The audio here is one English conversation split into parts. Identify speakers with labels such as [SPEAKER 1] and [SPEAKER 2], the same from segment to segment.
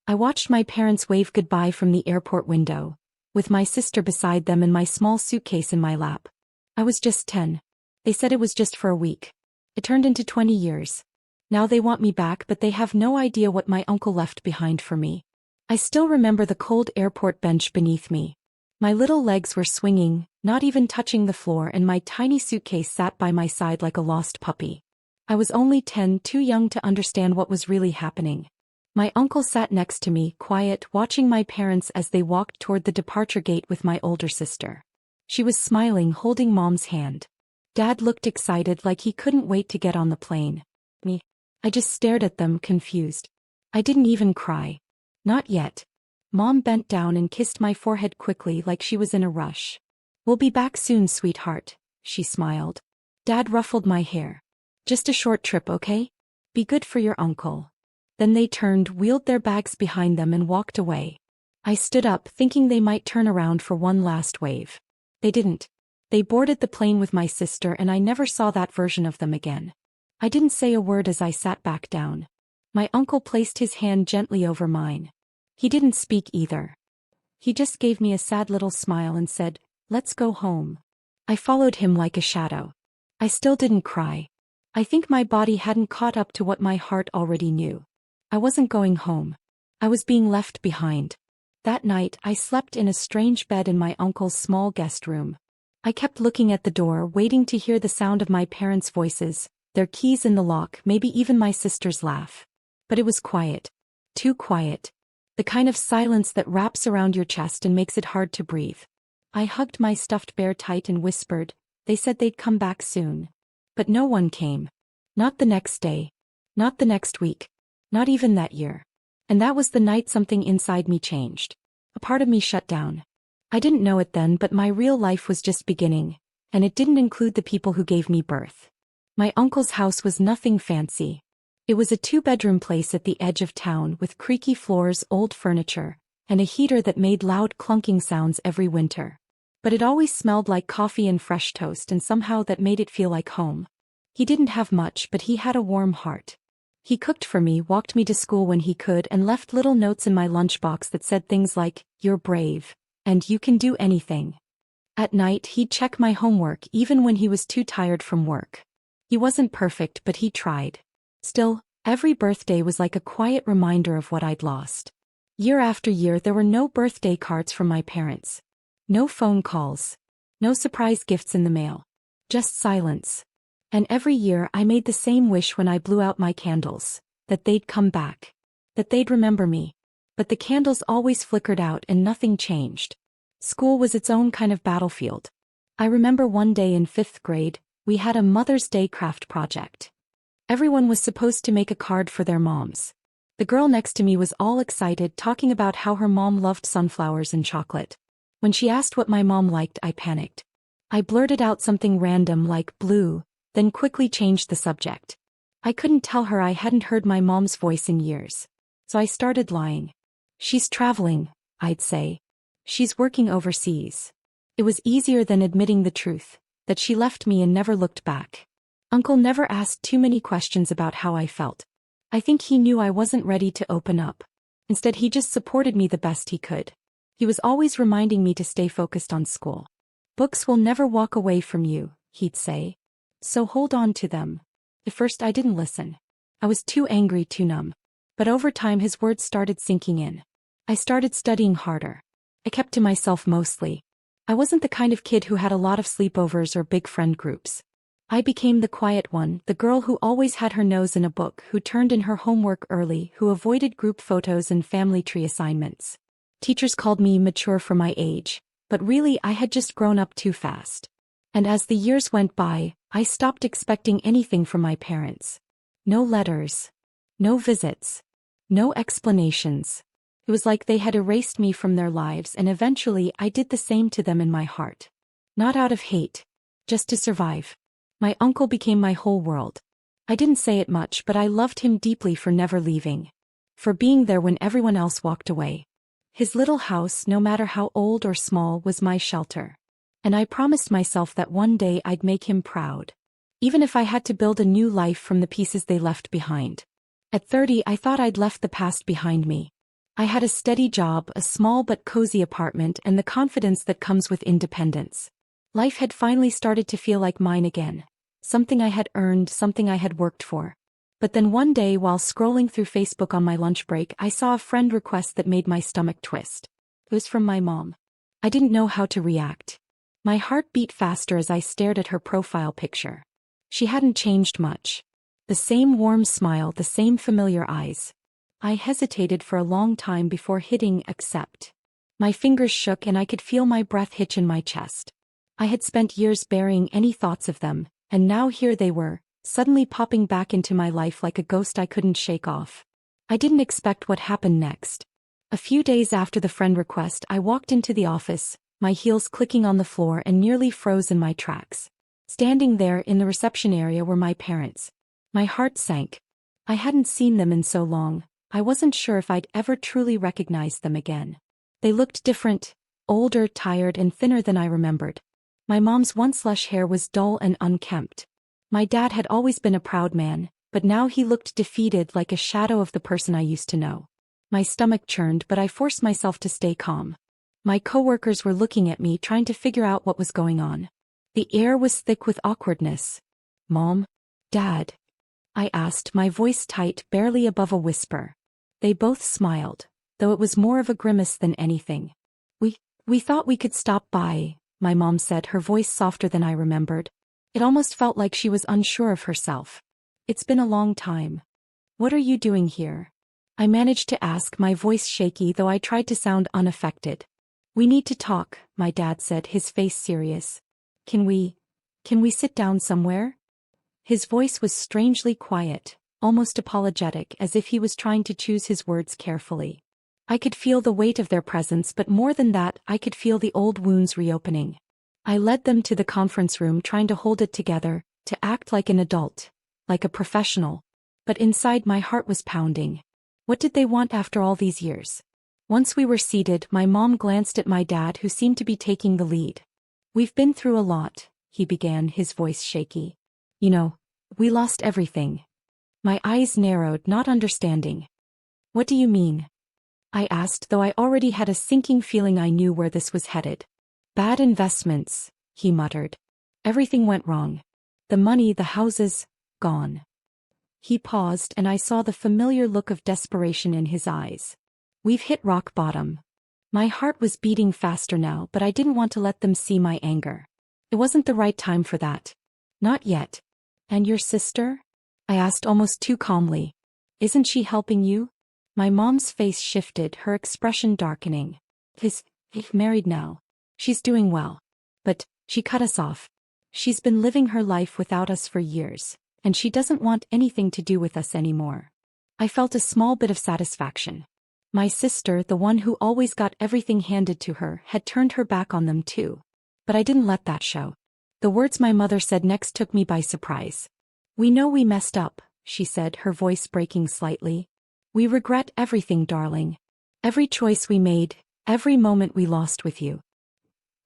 [SPEAKER 1] I watched my parents wave goodbye from the airport window, with my sister beside them and my small suitcase in my lap. I was just 10. They said it was just for a week. It turned into 20 years. Now they want me back, but they have no idea what my uncle left behind for me. I still remember the cold airport bench beneath me. My little legs were swinging, not even touching the floor, and my tiny suitcase sat by my side like a lost puppy. I was only 10, too young to understand what was really happening. My uncle sat next to me, quiet, watching my parents as they walked toward the departure gate with my older sister. She was smiling, holding Mom's hand. Dad looked excited, like he couldn't wait to get on the plane. Me. I just stared at them, confused. I didn't even cry. Not yet. Mom bent down and kissed my forehead quickly, like she was in a rush. "We'll be back soon, sweetheart," she smiled. Dad ruffled my hair. "Just a short trip, okay? Be good for your uncle." Then they turned, wheeled their bags behind them and walked away. I stood up, thinking they might turn around for one last wave. They didn't. They boarded the plane with my sister, and I never saw that version of them again. I didn't say a word as I sat back down. My uncle placed his hand gently over mine. He didn't speak either. He just gave me a sad little smile and said, "Let's go home." I followed him like a shadow. I still didn't cry. I think my body hadn't caught up to what my heart already knew. I wasn't going home. I was being left behind. That night, I slept in a strange bed in my uncle's small guest room. I kept looking at the door, waiting to hear the sound of my parents' voices, their keys in the lock, maybe even my sister's laugh. But it was quiet. Too quiet. The kind of silence that wraps around your chest and makes it hard to breathe. I hugged my stuffed bear tight and whispered, "They said they'd come back soon." But no one came. Not the next day. Not the next week. Not even that year. And that was the night something inside me changed. A part of me shut down. I didn't know it then, but my real life was just beginning, and it didn't include the people who gave me birth. My uncle's house was nothing fancy. It was a 2-bedroom place at the edge of town with creaky floors, old furniture, and a heater that made loud clunking sounds every winter. But it always smelled like coffee and fresh toast, and somehow that made it feel like home. He didn't have much, but he had a warm heart. He cooked for me, walked me to school when he could, and left little notes in my lunchbox that said things like, "You're brave," and "You can do anything." At night, he'd check my homework even when he was too tired from work. He wasn't perfect, but he tried. Still, every birthday was like a quiet reminder of what I'd lost. Year after year, there were no birthday cards from my parents. No phone calls. No surprise gifts in the mail. Just silence. And every year I made the same wish when I blew out my candles, that they'd come back. That they'd remember me. But the candles always flickered out and nothing changed. School was its own kind of battlefield. I remember one day in 5th grade, we had a Mother's Day craft project. Everyone was supposed to make a card for their moms. The girl next to me was all excited, talking about how her mom loved sunflowers and chocolate. When she asked what my mom liked, I panicked. I blurted out something random like blue, then quickly changed the subject. I couldn't tell her I hadn't heard my mom's voice in years. So I started lying. "She's traveling," I'd say. "She's working overseas." It was easier than admitting the truth, that she left me and never looked back. Uncle never asked too many questions about how I felt. I think he knew I wasn't ready to open up. Instead, he just supported me the best he could. He was always reminding me to stay focused on school. "Books will never walk away from you," he'd say. "So hold on to them." At first I didn't listen. I was too angry, too numb. But over time his words started sinking in. I started studying harder. I kept to myself mostly. I wasn't the kind of kid who had a lot of sleepovers or big friend groups. I became the quiet one, the girl who always had her nose in a book, who turned in her homework early, who avoided group photos and family tree assignments. Teachers called me mature for my age, but really I had just grown up too fast. And as the years went by, I stopped expecting anything from my parents. No letters. No visits. No explanations. It was like they had erased me from their lives, and eventually I did the same to them in my heart. Not out of hate. Just to survive. My uncle became my whole world. I didn't say it much, but I loved him deeply for never leaving. For being there when everyone else walked away. His little house, no matter how old or small, was my shelter. And I promised myself that one day I'd make him proud. Even if I had to build a new life from the pieces they left behind. At 30, I thought I'd left the past behind me. I had a steady job, a small but cozy apartment, and the confidence that comes with independence. Life had finally started to feel like mine again. Something I had earned, something I had worked for. But then one day while scrolling through Facebook on my lunch break, I saw a friend request that made my stomach twist. It was from my mom. I didn't know how to react. My heart beat faster as I stared at her profile picture. She hadn't changed much. The same warm smile, the same familiar eyes. I hesitated for a long time before hitting accept. My fingers shook and I could feel my breath hitch in my chest. I had spent years burying any thoughts of them, and now here they were, suddenly popping back into my life like a ghost I couldn't shake off. I didn't expect what happened next. A few days after the friend request, I walked into the office, my heels clicking on the floor, and nearly froze in my tracks. Standing there in the reception area were my parents. My heart sank. I hadn't seen them in so long. I wasn't sure if I'd ever truly recognized them again. They looked different, older, tired, and thinner than I remembered. My mom's once lush hair was dull and unkempt. My dad had always been a proud man, but now he looked defeated, like a shadow of the person I used to know. My stomach churned, but I forced myself to stay calm. My coworkers were looking at me, trying to figure out what was going on. The air was thick with awkwardness. "Mom? Dad?" I asked, my voice tight, barely above a whisper. They both smiled, though it was more of a grimace than anything. We thought we could stop by," my mom said, her voice softer than I remembered. It almost felt like she was unsure of herself. "It's been a long time. What are you doing here?" I managed to ask, my voice shaky, though I tried to sound unaffected. "We need to talk," my dad said, his face serious. Can we sit down somewhere?" His voice was strangely quiet, almost apologetic, as if he was trying to choose his words carefully. I could feel the weight of their presence, but more than that, I could feel the old wounds reopening. I led them to the conference room, trying to hold it together, to act like an adult, like a professional. But inside my heart was pounding. What did they want after all these years? Once we were seated, my mom glanced at my dad, who seemed to be taking the lead. "We've been through a lot," he began, his voice shaky. "You know, we lost everything." My eyes narrowed, not understanding. "What do you mean?" I asked, though I already had a sinking feeling I knew where this was headed. "Bad investments," he muttered. "Everything went wrong. The money, the houses, gone." He paused, and I saw the familiar look of desperation in his eyes. "We've hit rock bottom." My heart was beating faster now, but I didn't want to let them see my anger. It wasn't the right time for that. "Not yet." "And your sister?" I asked almost too calmly. "Isn't she helping you?" My mom's face shifted, her expression darkening. He's married now. She's doing well. But she cut us off. She's been living her life without us for years, and she doesn't want anything to do with us anymore." I felt a small bit of satisfaction. My sister, the one who always got everything handed to her, had turned her back on them too. But I didn't let that show. The words my mother said next took me by surprise. "We know we messed up," she said, her voice breaking slightly. "We regret everything, darling. Every choice we made, every moment we lost with you.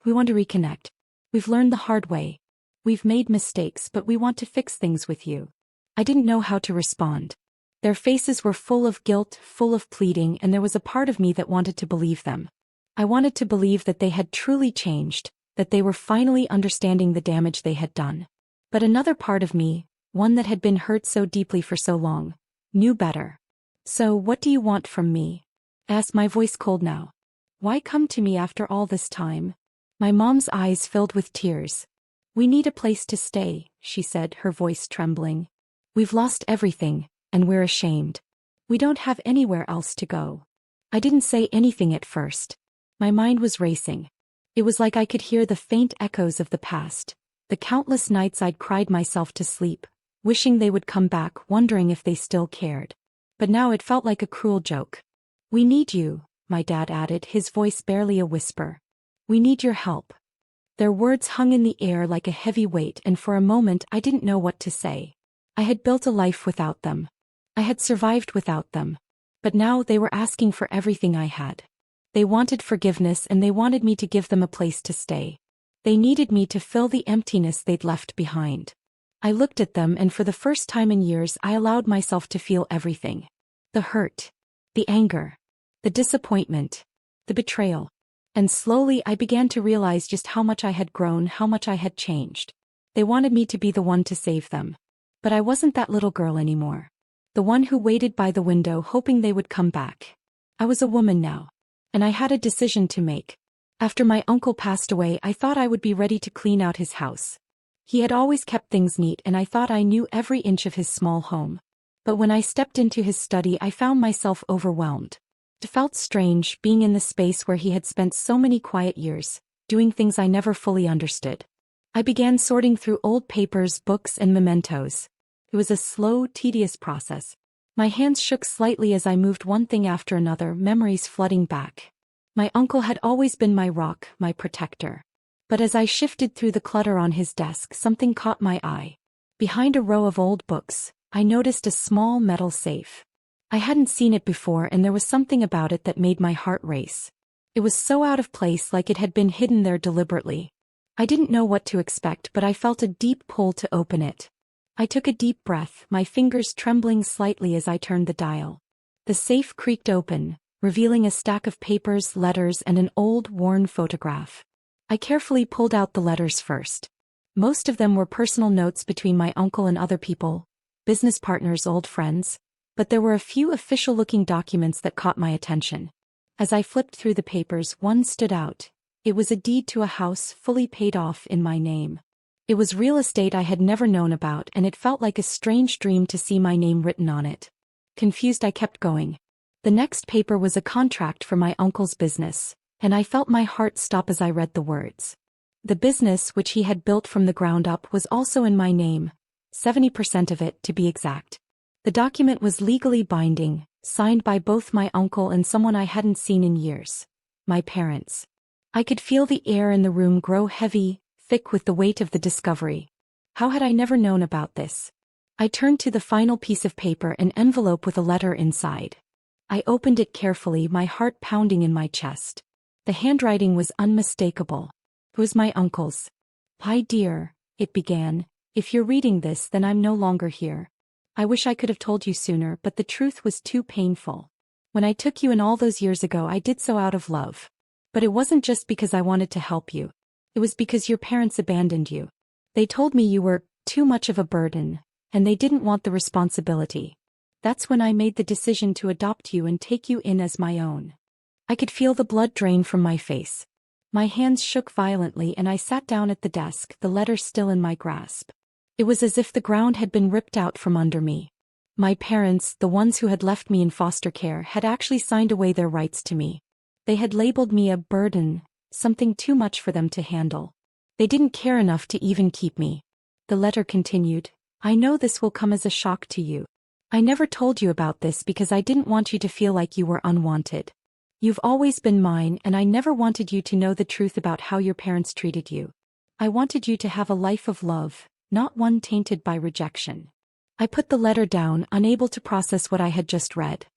[SPEAKER 1] We want to reconnect. We've learned the hard way. We've made mistakes, but we want to fix things with you." I didn't know how to respond. Their faces were full of guilt, full of pleading, and there was a part of me that wanted to believe them. I wanted to believe that they had truly changed, that they were finally understanding the damage they had done. But another part of me, one that had been hurt so deeply for so long, knew better. "So what do you want from me?" I asked, my voice cold now. "Why come to me after all this time?" My mom's eyes filled with tears. "We need a place to stay," she said, her voice trembling. "We've lost everything, and we're ashamed. We don't have anywhere else to go." I didn't say anything at first. My mind was racing. It was like I could hear the faint echoes of the past, the countless nights I'd cried myself to sleep, wishing they would come back, wondering if they still cared. But now it felt like a cruel joke. "We need you," my dad added, his voice barely a whisper. "We need your help." Their words hung in the air like a heavy weight, and for a moment I didn't know what to say. I had built a life without them. I had survived without them. But now they were asking for everything I had. They wanted forgiveness, and they wanted me to give them a place to stay. They needed me to fill the emptiness they'd left behind. I looked at them, and for the first time in years I allowed myself to feel everything. The hurt. The anger. the disappointment, the betrayal. And slowly I began to realize just how much I had grown, how much I had changed. They wanted me to be the one to save them. But I wasn't that little girl anymore. The one who waited by the window hoping they would come back. I was a woman now. And I had a decision to make. After my uncle passed away, I thought I would be ready to clean out his house. He had always kept things neat and I thought I knew every inch of his small home. But when I stepped into his study, I found myself overwhelmed. It felt strange being in the space where he had spent so many quiet years, doing things I never fully understood. I began sorting through old papers, books, and mementos. It was a slow, tedious process. My hands shook slightly as I moved one thing after another, memories flooding back. My uncle had always been my rock, my protector. But as I shifted through the clutter on his desk, something caught my eye. Behind a row of old books, I noticed a small metal safe. I hadn't seen it before and there was something about it that made my heart race. It was so out of place, like it had been hidden there deliberately. I didn't know what to expect, but I felt a deep pull to open it. I took a deep breath, my fingers trembling slightly as I turned the dial. The safe creaked open, revealing a stack of papers, letters, and an old, worn photograph. I carefully pulled out the letters first. Most of them were personal notes between my uncle and other people, business partners, old friends, but there were a few official-looking documents that caught my attention. As I flipped through the papers, one stood out. It was a deed to a house fully paid off in my name. It was real estate I had never known about, and it felt like a strange dream to see my name written on it. Confused, I kept going. The next paper was a contract for my uncle's business, and I felt my heart stop as I read the words. The business, which he had built from the ground up, was also in my name, 70% of it to be exact. The document was legally binding, signed by both my uncle and someone I hadn't seen in years, my parents. I could feel the air in the room grow heavy, thick with the weight of the discovery. How had I never known about this? I turned to the final piece of paper, an envelope with a letter inside. I opened it carefully, my heart pounding in my chest. The handwriting was unmistakable. It was my uncle's. "Hi dear," it began, "if you're reading this, then I'm no longer here. I wish I could have told you sooner, but the truth was too painful. When I took you in all those years ago, I did so out of love. But it wasn't just because I wanted to help you. It was because your parents abandoned you. They told me you were too much of a burden, and they didn't want the responsibility. That's when I made the decision to adopt you and take you in as my own." I could feel the blood drain from my face. My hands shook violently and I sat down at the desk, the letter still in my grasp. It was as if the ground had been ripped out from under me. My parents, the ones who had left me in foster care, had actually signed away their rights to me. They had labeled me a burden, something too much for them to handle. They didn't care enough to even keep me. The letter continued, "I know this will come as a shock to you. I never told you about this because I didn't want you to feel like you were unwanted. You've always been mine, and I never wanted you to know the truth about how your parents treated you. I wanted you to have a life of love, not one tainted by rejection." I put the letter down, unable to process what I had just read.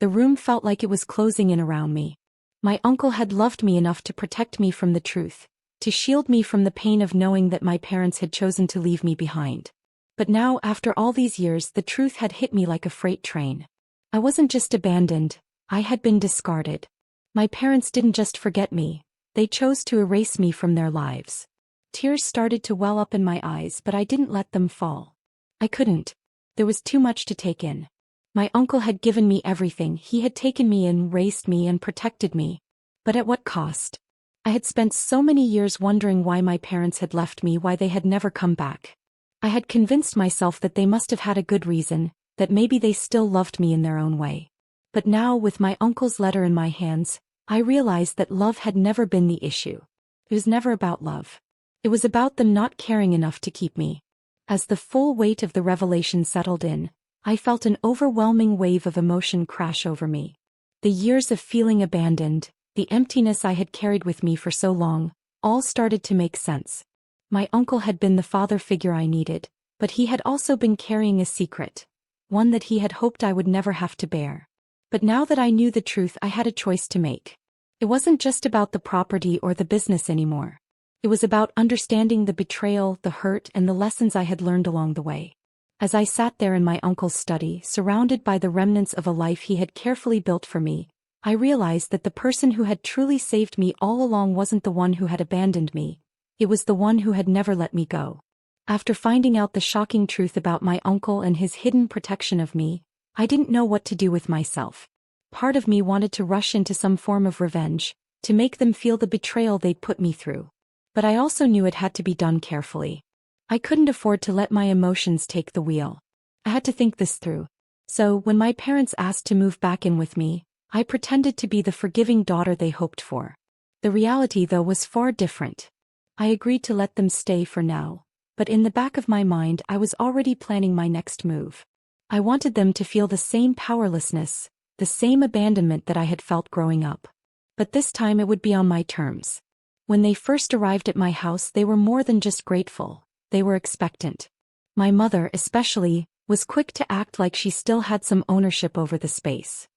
[SPEAKER 1] The room felt like it was closing in around me. My uncle had loved me enough to protect me from the truth, to shield me from the pain of knowing that my parents had chosen to leave me behind. But now, after all these years, the truth had hit me like a freight train. I wasn't just abandoned, I had been discarded. My parents didn't just forget me, they chose to erase me from their lives. Tears started to well up in my eyes, but I didn't let them fall. I couldn't. There was too much to take in. My uncle had given me everything, he had taken me in, raised me, and protected me. But at what cost? I had spent so many years wondering why my parents had left me, why they had never come back. I had convinced myself that they must have had a good reason, that maybe they still loved me in their own way. But now, with my uncle's letter in my hands, I realized that love had never been the issue. It was never about love. It was about them not caring enough to keep me. As the full weight of the revelation settled in, I felt an overwhelming wave of emotion crash over me. The years of feeling abandoned, the emptiness I had carried with me for so long, all started to make sense. My uncle had been the father figure I needed, but he had also been carrying a secret, one that he had hoped I would never have to bear. But now that I knew the truth, I had a choice to make. It wasn't just about the property or the business anymore. It was about understanding the betrayal, the hurt, and the lessons I had learned along the way. As I sat there in my uncle's study, surrounded by the remnants of a life he had carefully built for me, I realized that the person who had truly saved me all along wasn't the one who had abandoned me. It was the one who had never let me go. After finding out the shocking truth about my uncle and his hidden protection of me, I didn't know what to do with myself. Part of me wanted to rush into some form of revenge, to make them feel the betrayal they'd put me through. But I also knew it had to be done carefully. I couldn't afford to let my emotions take the wheel. I had to think this through. So, when my parents asked to move back in with me, I pretended to be the forgiving daughter they hoped for. The reality, though, was far different. I agreed to let them stay for now, but in the back of my mind I was already planning my next move. I wanted them to feel the same powerlessness, the same abandonment that I had felt growing up. But this time it would be on my terms. When they first arrived at my house, they were more than just grateful, they were expectant. My mother, especially, was quick to act like she still had some ownership over the space.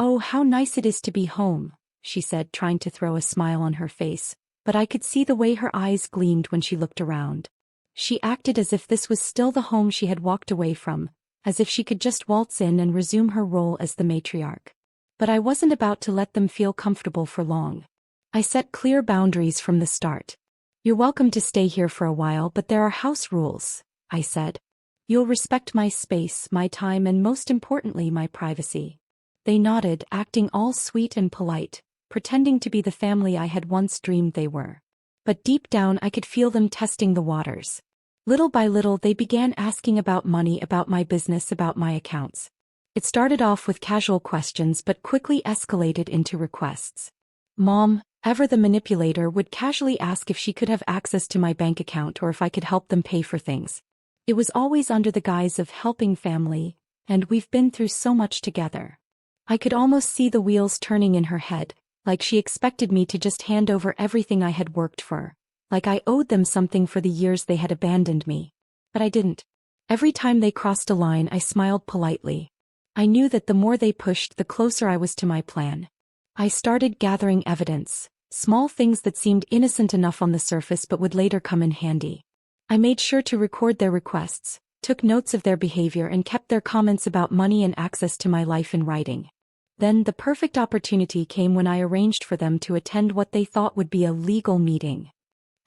[SPEAKER 1] "Oh, how nice it is to be home," she said, trying to throw a smile on her face, but I could see the way her eyes gleamed when she looked around. She acted as if this was still the home she had walked away from, as if she could just waltz in and resume her role as the matriarch. But I wasn't about to let them feel comfortable for long. I set clear boundaries from the start. "You're welcome to stay here for a while, but there are house rules," I said. "You'll respect my space, my time, and most importantly, my privacy." They nodded, acting all sweet and polite, pretending to be the family I had once dreamed they were. But deep down I could feel them testing the waters. Little by little they began asking about money, about my business, about my accounts. It started off with casual questions but quickly escalated into requests. Mom, ever the manipulator, would casually ask if she could have access to my bank account or if I could help them pay for things. It was always under the guise of helping family, and we've been through so much together. I could almost see the wheels turning in her head, like she expected me to just hand over everything I had worked for, like I owed them something for the years they had abandoned me. But I didn't. Every time they crossed a line, I smiled politely. I knew that the more they pushed, the closer I was to my plan. I started gathering evidence, small things that seemed innocent enough on the surface but would later come in handy. I made sure to record their requests, took notes of their behavior, and kept their comments about money and access to my life in writing. Then the perfect opportunity came when I arranged for them to attend what they thought would be a legal meeting.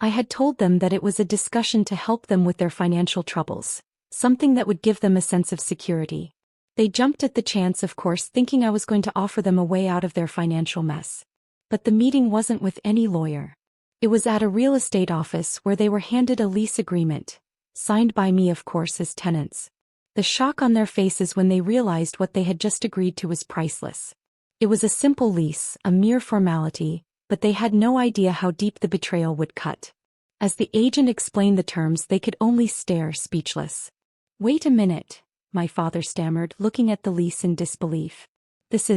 [SPEAKER 1] I had told them that it was a discussion to help them with their financial troubles, something that would give them a sense of security. They jumped at the chance, of course, thinking I was going to offer them a way out of their financial mess. But the meeting wasn't with any lawyer. It was at a real estate office where they were handed a lease agreement, signed by me, of course, as tenants. The shock on their faces when they realized what they had just agreed to was priceless. It was a simple lease, a mere formality, but they had no idea how deep the betrayal would cut. As the agent explained the terms, they could only stare, speechless. "Wait a minute," my father stammered, looking at the lease in disbelief. This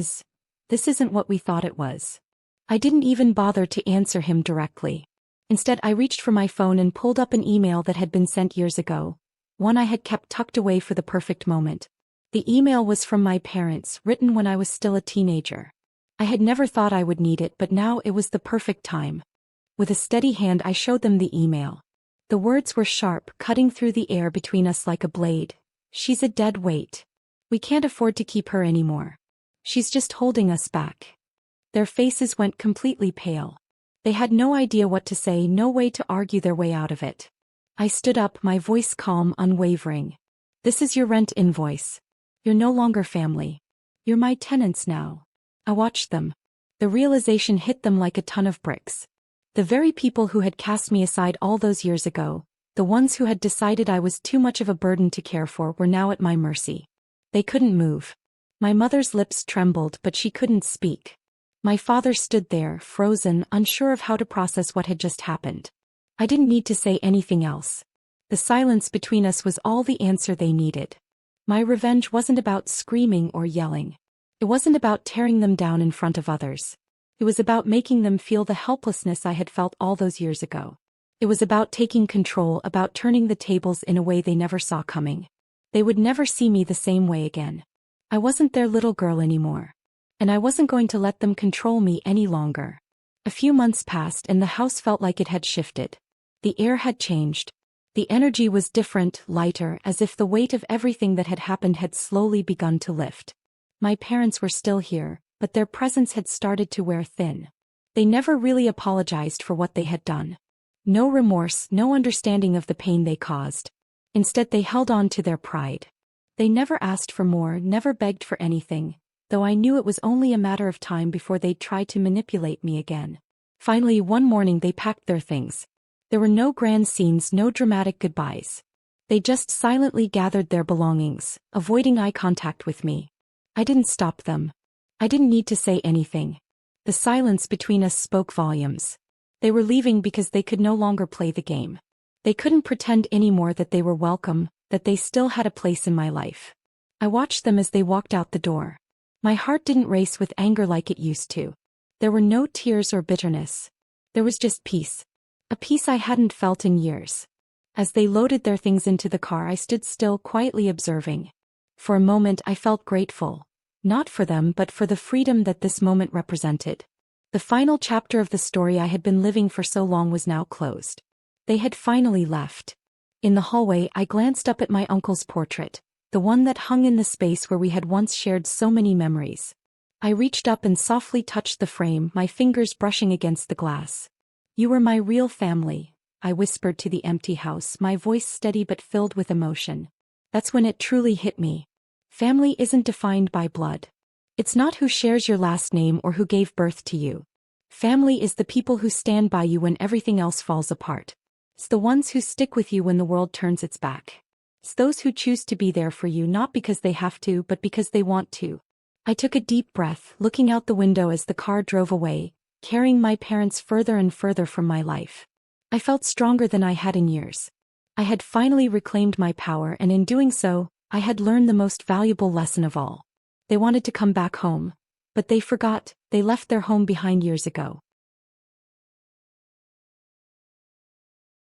[SPEAKER 1] isn't what we thought it was." I didn't even bother to answer him directly. Instead, I reached for my phone and pulled up an email that had been sent years ago, one I had kept tucked away for the perfect moment. The email was from my parents, written when I was still a teenager. I had never thought I would need it, but now it was the perfect time. With a steady hand, I showed them the email. The words were sharp, cutting through the air between us like a blade. "She's a dead weight. We can't afford to keep her anymore. She's just holding us back." Their faces went completely pale. They had no idea what to say, no way to argue their way out of it. I stood up, my voice calm, unwavering. "This is your rent invoice. You're no longer family. You're my tenants now." I watched them. The realization hit them like a ton of bricks. The very people who had cast me aside all those years ago, the ones who had decided I was too much of a burden to care for, were now at my mercy. They couldn't move. My mother's lips trembled, but she couldn't speak. My father stood there, frozen, unsure of how to process what had just happened. I didn't need to say anything else. The silence between us was all the answer they needed. My revenge wasn't about screaming or yelling. It wasn't about tearing them down in front of others. It was about making them feel the helplessness I had felt all those years ago. It was about taking control, about turning the tables in a way they never saw coming. They would never see me the same way again. I wasn't their little girl anymore. And I wasn't going to let them control me any longer. A few months passed and the house felt like it had shifted. The air had changed. The energy was different, lighter, as if the weight of everything that had happened had slowly begun to lift. My parents were still here, but their presence had started to wear thin. They never really apologized for what they had done. No remorse, no understanding of the pain they caused. Instead, they held on to their pride. They never asked for more, never begged for anything, though I knew it was only a matter of time before they'd try to manipulate me again. Finally, one morning they packed their things. There were no grand scenes, no dramatic goodbyes. They just silently gathered their belongings, avoiding eye contact with me. I didn't stop them. I didn't need to say anything. The silence between us spoke volumes. They were leaving because they could no longer play the game. They couldn't pretend anymore that they were welcome, that they still had a place in my life. I watched them as they walked out the door. My heart didn't race with anger like it used to. There were no tears or bitterness. There was just peace. A peace I hadn't felt in years. As they loaded their things into the car, I stood still, quietly observing. For a moment I felt grateful. Not for them, but for the freedom that this moment represented. The final chapter of the story I had been living for so long was now closed. They had finally left. In the hallway, I glanced up at my uncle's portrait, the one that hung in the space where we had once shared so many memories. I reached up and softly touched the frame, my fingers brushing against the glass. "You were my real family," I whispered to the empty house, my voice steady but filled with emotion. That's when it truly hit me. Family isn't defined by blood. It's not who shares your last name or who gave birth to you. Family is the people who stand by you when everything else falls apart. It's the ones who stick with you when the world turns its back. It's those who choose to be there for you not because they have to, but because they want to. I took a deep breath, looking out the window as the car drove away, carrying my parents further and further from my life. I felt stronger than I had in years. I had finally reclaimed my power, and in doing so, I had learned the most valuable lesson of all. They wanted to come back home, but they forgot. They left their home behind years ago.